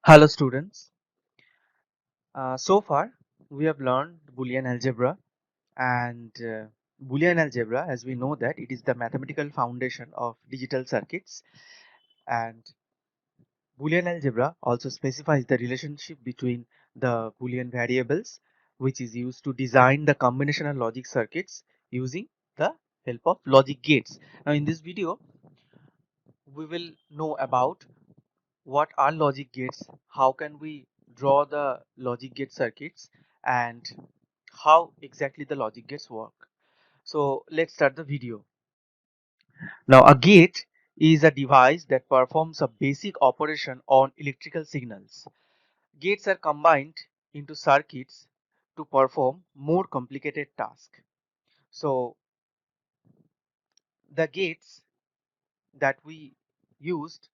Hello students. So far we have learned Boolean algebra and Boolean algebra, as we know that it is the mathematical foundation of digital circuits, and Boolean algebra also specifies the relationship between the Boolean variables, which is used to design the combinational logic circuits using the help of logic gates. Now in this video we will know about what are logic gates, how can we draw the logic gate circuits, and how exactly the logic gates work. So let's start the video. Now a gate is a device that performs a basic operation on electrical signals. Gates are combined into circuits to perform more complicated tasks. So the gates that we used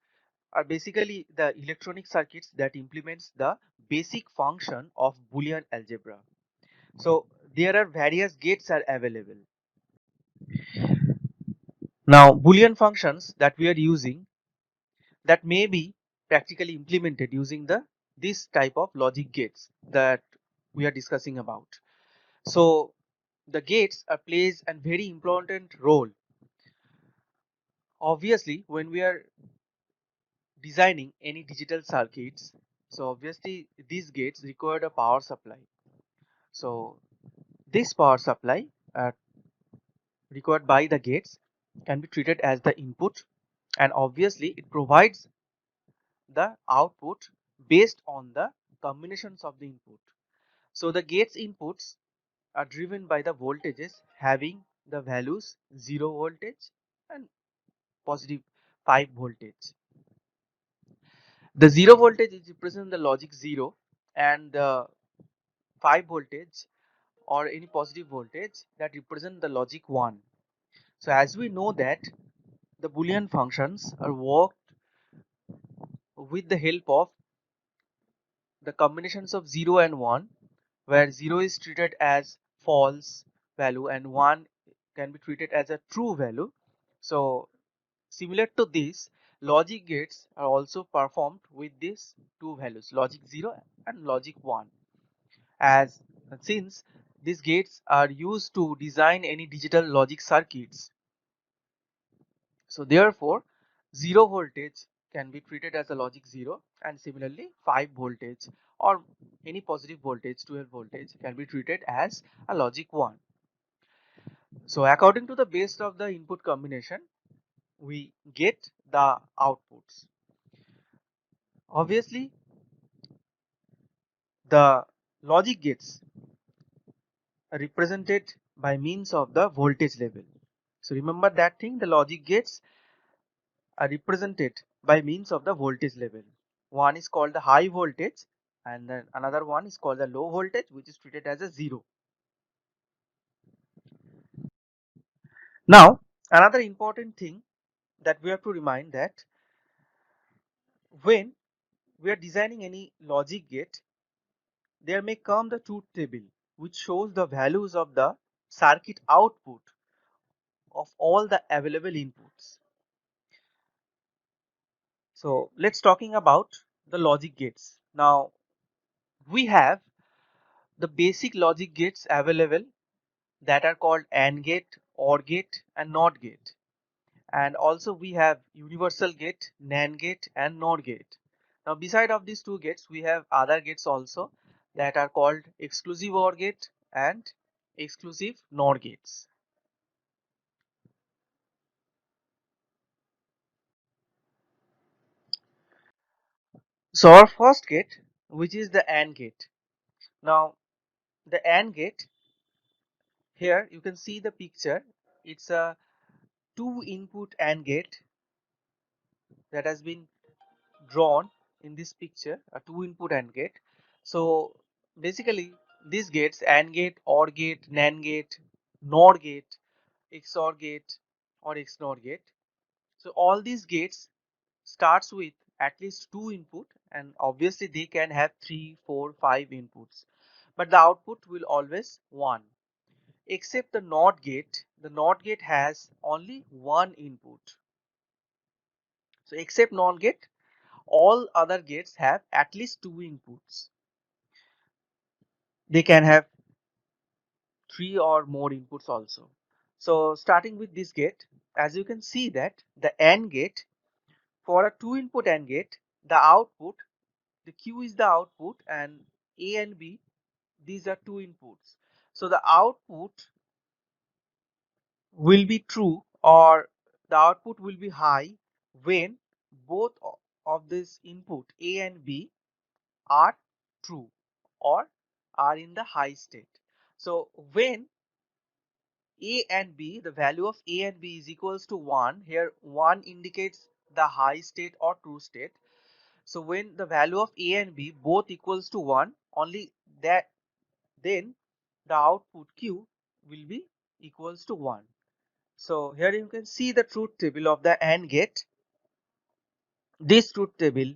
are basically the electronic circuits that implements the basic function of Boolean algebra. So there are various gates are available. Now Boolean functions that we are using that may be practically implemented using the this type of logic gates that we are discussing about. So the gates are plays a very important role. Obviously when we are designing any digital circuits, so obviously these gates require a power supply. So this power supply required by the gates can be treated as the input, and obviously it provides the output based on the combinations of the input. So the gates inputs are driven by the voltages having the values 0 voltage and positive 5 voltage. The 0 voltage is represent the logic 0, and the 5 voltage or any positive voltage that represent the logic 1. So as we know that the Boolean functions are worked with the help of the combinations of 0 and 1, where 0 is treated as false value and 1 can be treated as a true value. So similar to this, logic gates are also performed with these two values, logic 0 and logic 1, as since these gates are used to design any digital logic circuits. So therefore 0 voltage can be treated as a logic 0, and similarly 5 voltage or any positive voltage 12 voltage can be treated as a logic 1. So according to the base of the input combination we get the outputs. Obviously the logic gates are represented by means of the voltage level. So remember that thing, the logic gates are represented by means of the voltage level. One is called the high voltage and then another one is called the low voltage, which is treated as a 0. Now another important thing that we have to remind that when we are designing any logic gate, there may come the truth table which shows the values of the circuit output of all the available inputs. So let's talking about the logic gates. Now we have the basic logic gates available that are called AND gate, OR gate and NOT gate. And also we have universal gate, NAND gate and NOR gate. Now beside of these two gates we have other gates also that are called exclusive OR gate and exclusive NOR gates. So our first gate, which is the AND gate. Now the AND gate, here you can see the picture. It's a two input AND gate that has been drawn in this picture, a two input AND gate. So basically these gates, AND gate, OR gate, NAND gate, NOR gate, XOR gate or XNOR gate. So all these gates starts with at least two input, and obviously they can have 3, 4, 5 inputs, but the output will always 1. Except the NOT gate, the NOT gate has only one input. So except NOT gate, all other gates have at least two inputs. They can have three or more inputs also. So starting with this gate, as you can see that the AND gate, for a two input AND gate, the output, the Q is the output and A and B, these are two inputs. So the output will be true, or the output will be high when both of this input A and B are true or are in the high state. So when A and B, the value of A and B is equals to 1, here 1 indicates the high state or true state. So when the value of A and B both equals to 1, only that then the output Q will be equals to 1. So here you can see the truth table of the AND gate. This truth table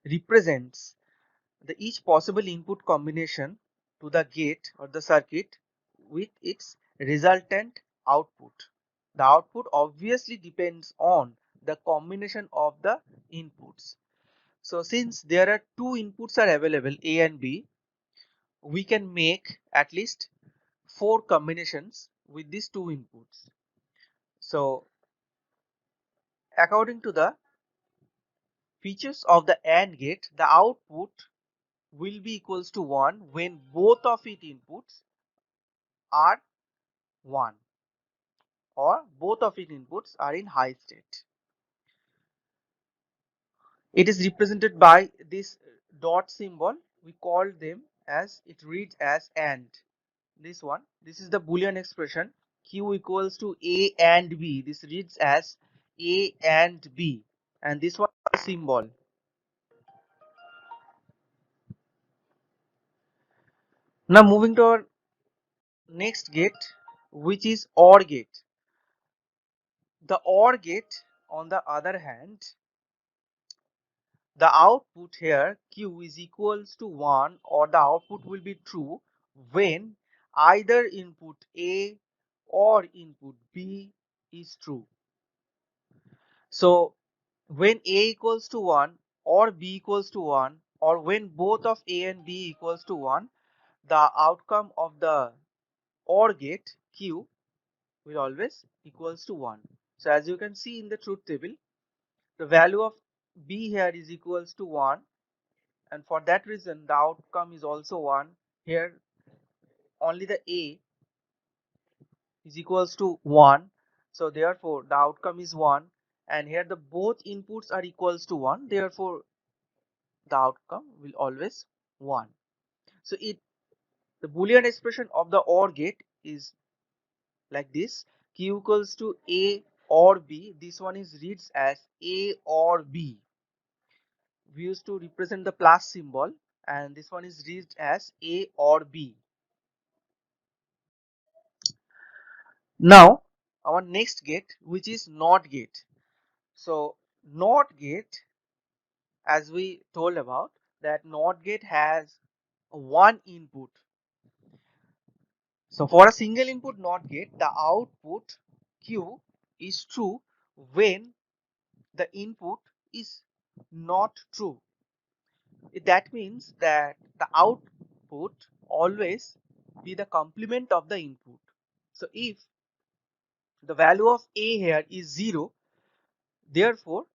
represents the each possible input combination to the gate or the circuit with its resultant output. The output obviously depends on the combination of the inputs. So since there are two inputs are available, A and B, we can make at least four combinations with these two inputs. So according to the features of the AND gate, the output will be equals to 1 when both of its inputs are 1 or both of its inputs are in high state. It is represented by this dot symbol. We call them as, it reads as AND. This one, this is the Boolean expression Q equals to A and B. This reads as A and B, and this one symbol. Now moving to our next gate, which is OR gate. The OR gate, on the other hand, the output here Q is equals to 1, or the output will be true when either input A or input B is true. So when A equals to 1 or B equals to 1, or when both of A and B equals to 1, the outcome of the OR gate Q will always equals to 1. So as you can see in the truth table, the value of B here is equals to 1, and for that reason the outcome is also 1. Here only the A is equals to 1, so therefore the outcome is 1, and here the both inputs are equals to 1, therefore the outcome will always 1. So it, the Boolean expression of the OR gate is like this: Q equals to A or B. This one is reads as A or B. We used to represent the plus symbol, and this one is read as A or B. Now our next gate, which is NOT gate. So NOT gate, as we told about, that NOT gate has one input. So for a single input NOT gate, the output Q is true when the input is not true. That means that the output always be the complement of the input. So if the value of A here is 0, therefore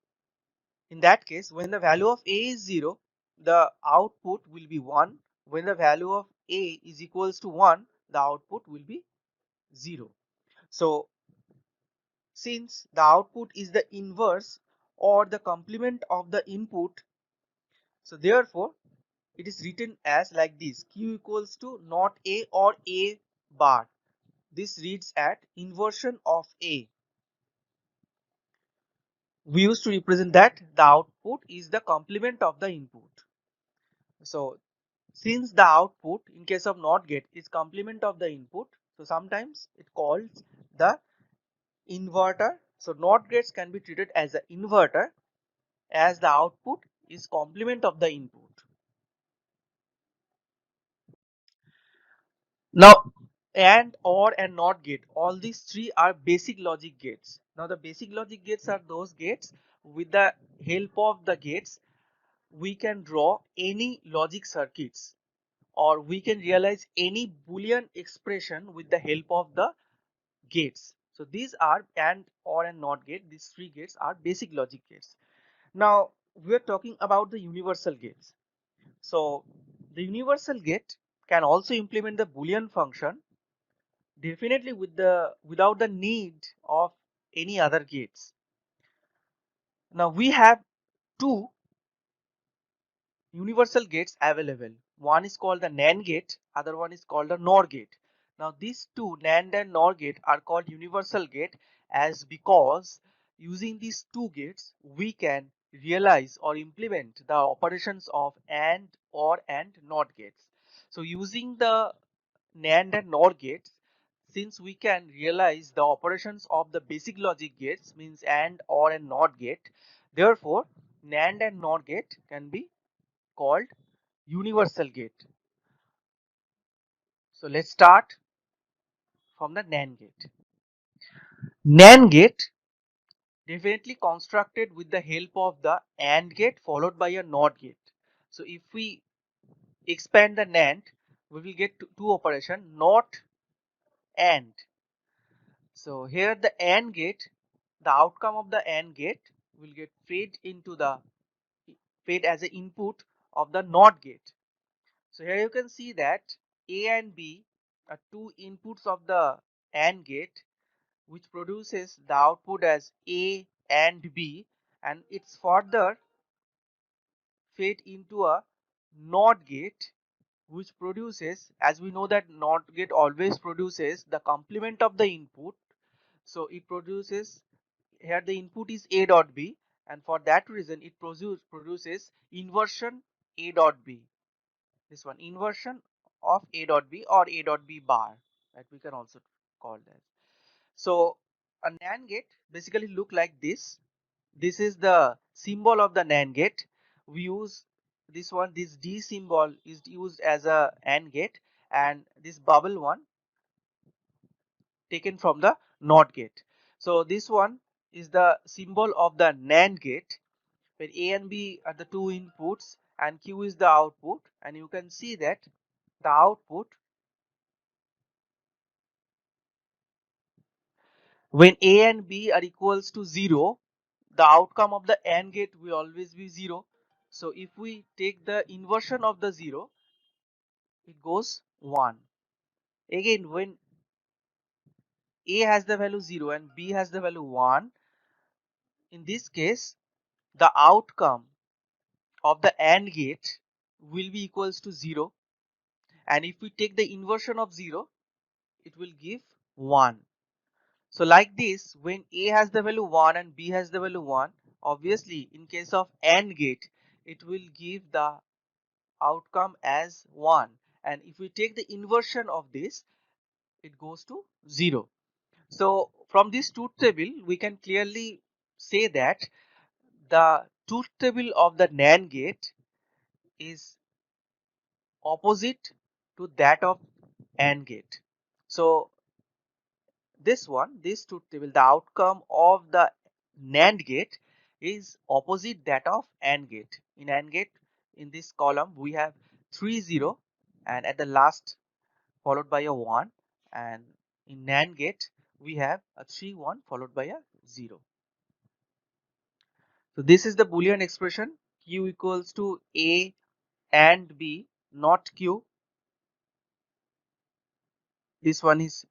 in that case, when the value of A is 0, the output will be 1. When the value of A is equals to 1, the output will be 0. So since the output is the inverse or the complement of the input, so therefore it is written as like this: Q equals to not A or A bar. This reads at inversion of A. We used to represent that the output is the complement of the input. So since the output in case of NOT gate is complement of the input, so sometimes it calls the inverter. So NOT gates can be treated as an inverter, as the output is complement of the input. Now AND, OR and NOT gate, all these three are basic logic gates. Now the basic logic gates are those gates with the help of the gates we can draw any logic circuits, or we can realize any boolean expression with the help of the gates. So these are AND, OR and NOT gate. These three gates are basic logic gates. Now we are talking about the universal gates. So the universal gate can also implement the boolean function, definitely without the need of any other gates. Now we have two universal gates available. One is called the NAND gate, other one is called the NOR gate. Now these two NAND and NOR gate are called universal gate as because using these two gates we can realize or implement the operations of AND, OR and NOT gates. So using the NAND and NOR gates, since we can realize the operations of the basic logic gates, means AND, OR and NOT gate, therefore NAND and NOR gate can be called universal gate. So let's start from the NAND gate. NAND gate definitely constructed with the help of the AND gate followed by a NOT gate. So if we expand the NAND, we will get two operation, NOT AND. So here the AND gate, the outcome of the AND gate will get fed as an input of the NOT gate. So here you can see that A and B are two inputs of the AND gate, which produces the output as A and B, and it's further fed into a NOT gate, which produces, as we know that NOT gate always produces the complement of the input. So it produces, here the input is A dot B, and for that reason it produces inversion A dot B. This one, inversion of A dot B or A dot B bar, that we can also call that. So a NAND gate basically look like this. This is the symbol of the NAND gate. We use this one, this D symbol is used as a AND gate, and this bubble one taken from the NOT gate. So this one is the symbol of the NAND gate, where A and B are the two inputs and Q is the output, and you can see that the output, when A and B are equals to 0, the outcome of the AND gate will always be 0. So if we take the inversion of the 0, it goes 1. Again, when A has the value 0 and B has the value 1, in this case the outcome of the AND gate will be equals to 0, and if we take the inversion of 0, it will give 1. So like this, when A has the value 1 and B has the value 1, obviously in case of AND gate, it will give the outcome as 1, and if we take the inversion of this, it goes to 0. So from this truth table we can clearly say that the truth table of the NAND gate is opposite to that of AND gate. So this truth table, the outcome of the NAND gate is opposite that of AND gate. In AND gate, in this column we have 3 0 and at the last followed by a 1, and in NAND gate we have a 3 1 followed by a 0. So this is the Boolean expression Q equals to A and B, not Q. This one is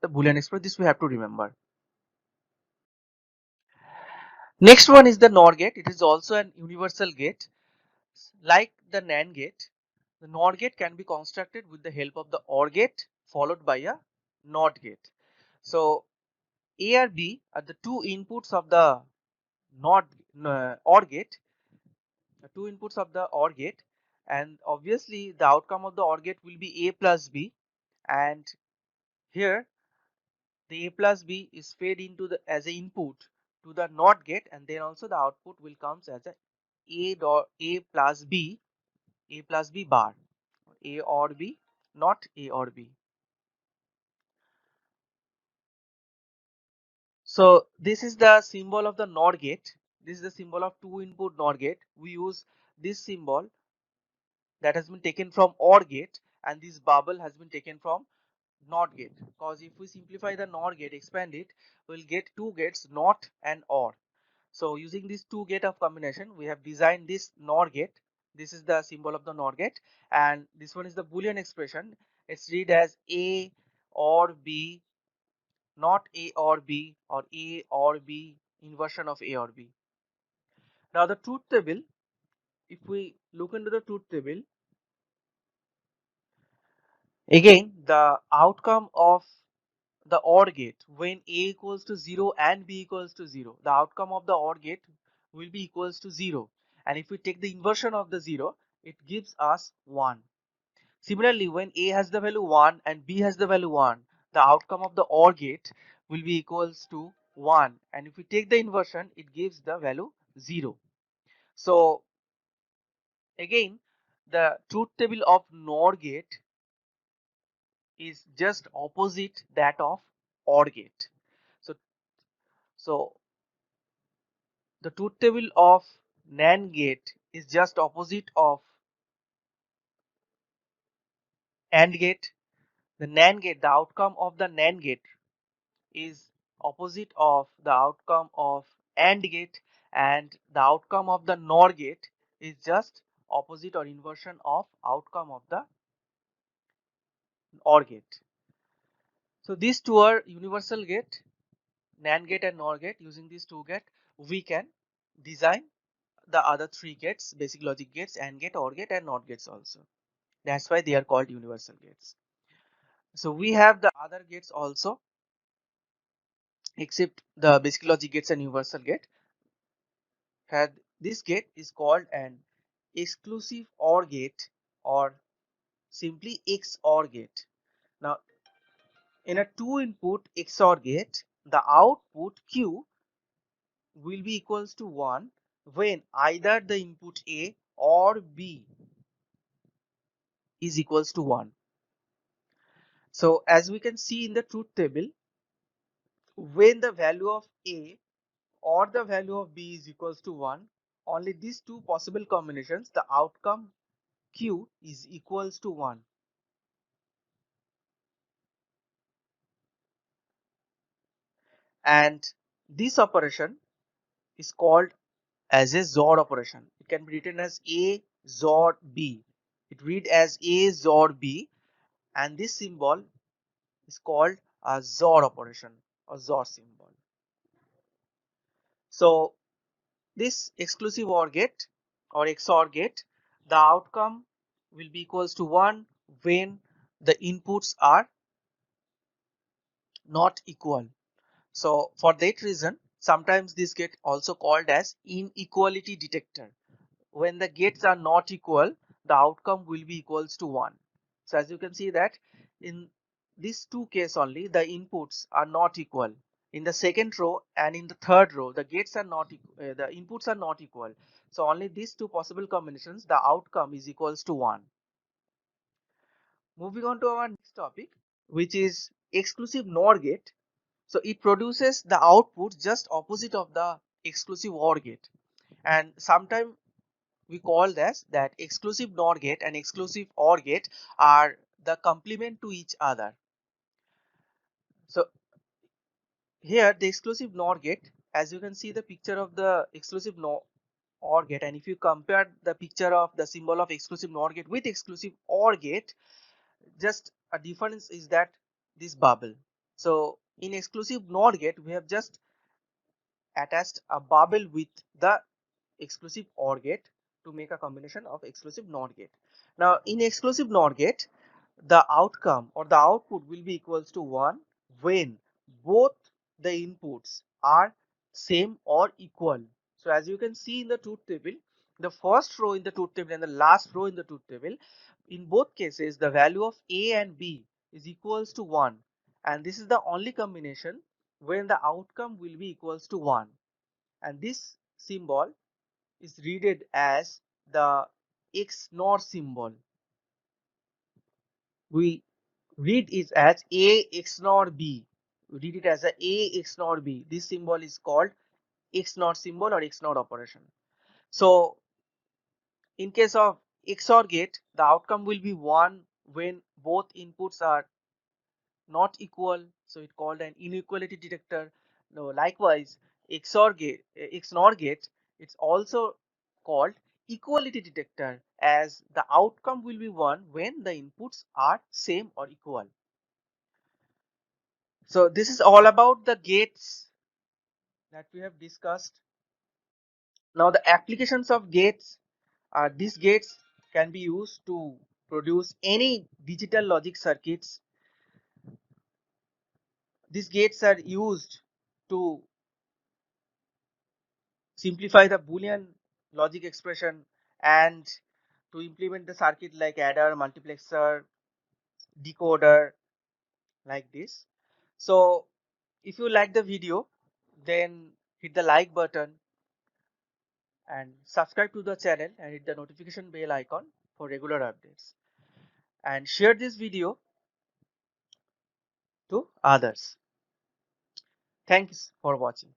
the Boolean expression. This we have to remember. Next one is the NOR gate. It is also an universal gate. Like the NAND gate, the NOR gate can be constructed with the help of the OR gate followed by a NOT gate. So A or B are the two inputs of the NOT OR gate, the two inputs of the OR gate, and obviously the outcome of the OR gate will be A plus B, and here the A plus B is fed into the as an input to the NOT gate, and then also the output will comes as A plus B, A plus B bar, A or B, not A or B. So this is the symbol of the NOR gate. This is the symbol of two input NOR gate. We use this symbol that has been taken from OR gate, and this bubble has been taken from NOT gate, because if we simplify the NOR gate, expand it, we'll get two gates, NOT and OR. So using these two gate of combination, we have designed this NOR gate. This is the symbol of the NOR gate, and this one is the Boolean expression. It's read as A or B, not A or B, or A or B, inversion of A or B. Now the truth table, if we look into the truth table, again the outcome of the OR gate when A equals to 0 and B equals to 0, the outcome of the OR gate will be equals to 0, and if we take the inversion of the 0, it gives us 1. Similarly, when A has the value 1 and B has the value 1, the outcome of the OR gate will be equals to 1, and if we take the inversion, it gives the value 0. So again, the truth table of NOR gate is just opposite that of OR gate. So the truth table of NAND gate is just opposite of AND gate. The NAND gate, the outcome of the NAND gate is opposite of the outcome of AND gate, and the outcome of the NOR gate is just opposite or inversion of outcome of the OR gate. So these two are universal gate, NAND gate and NOR gate. Using these two gate, we can design the other three gates, basic logic gates, AND gate, OR gate and NOT gates also. That's why they are called universal gates. So we have the other gates also, except the basic logic gates and universal gate. And this gate is called an exclusive OR gate, or simply XOR gate. Now in a two input XOR gate, the output Q will be equals to 1 when either the input A or B is equals to 1. So as we can see in the truth table, when the value of A or the value of B is equals to 1, only these two possible combinations, the outcome Q is equals to 1. And this operation is called as a XOR operation. It can be written as A XOR B. It read as A XOR B, and this symbol is called a XOR operation or XOR symbol. So this exclusive OR gate or XOR gate, the outcome will be equals to 1 when the inputs are not equal. So for that reason, sometimes this gate also called as inequality detector. When the gates are not equal, the outcome will be equals to 1. So as you can see that in these two cases only, the inputs are not equal. In the second row and in the third row, the gates are not the inputs are not equal. So only these two possible combinations, the outcome is equals to 1. Moving on to our next topic, which is exclusive NOR gate. So it produces the output just opposite of the exclusive OR gate, and sometimes we call this that exclusive NOR gate and exclusive OR gate are the complement to each other. So here the exclusive NOR gate, as you can see the picture of the exclusive OR gate, and if you compare the picture of the symbol of exclusive NOR gate with exclusive OR gate, just a difference is that this bubble. So in exclusive NOR gate, we have just attached a bubble with the exclusive OR gate to make a combination of exclusive NOR gate. Now in exclusive NOR gate, the outcome or the output will be equals to 1 when both the inputs are same or equal. So as you can see in the truth table, the first row in the truth table and the last row in the truth table, in both cases the value of A and B is equals to 1, and this is the only combination when the outcome will be equals to 1, and this symbol is read as the XNOR symbol. We read it as A XNOR B. we did it as a XNOR B. This symbol is called XNOR symbol or XNOR operation. So in case of XOR gate, the outcome will be 1 when both inputs are not equal, so it called an inequality detector. No, likewise, XNOR gate, it's also called equality detector, as the outcome will be 1 when the inputs are same or equal. So this is all about the gates that we have discussed. Now the applications of gates are, these gates can be used to produce any digital logic circuits. These gates are used to simplify the Boolean logic expression and to implement the circuit like adder, multiplexer, decoder, like this. So if you like the video, then hit the like button and subscribe to the channel and hit the notification bell icon for regular updates, and share this video to others. Thanks for watching.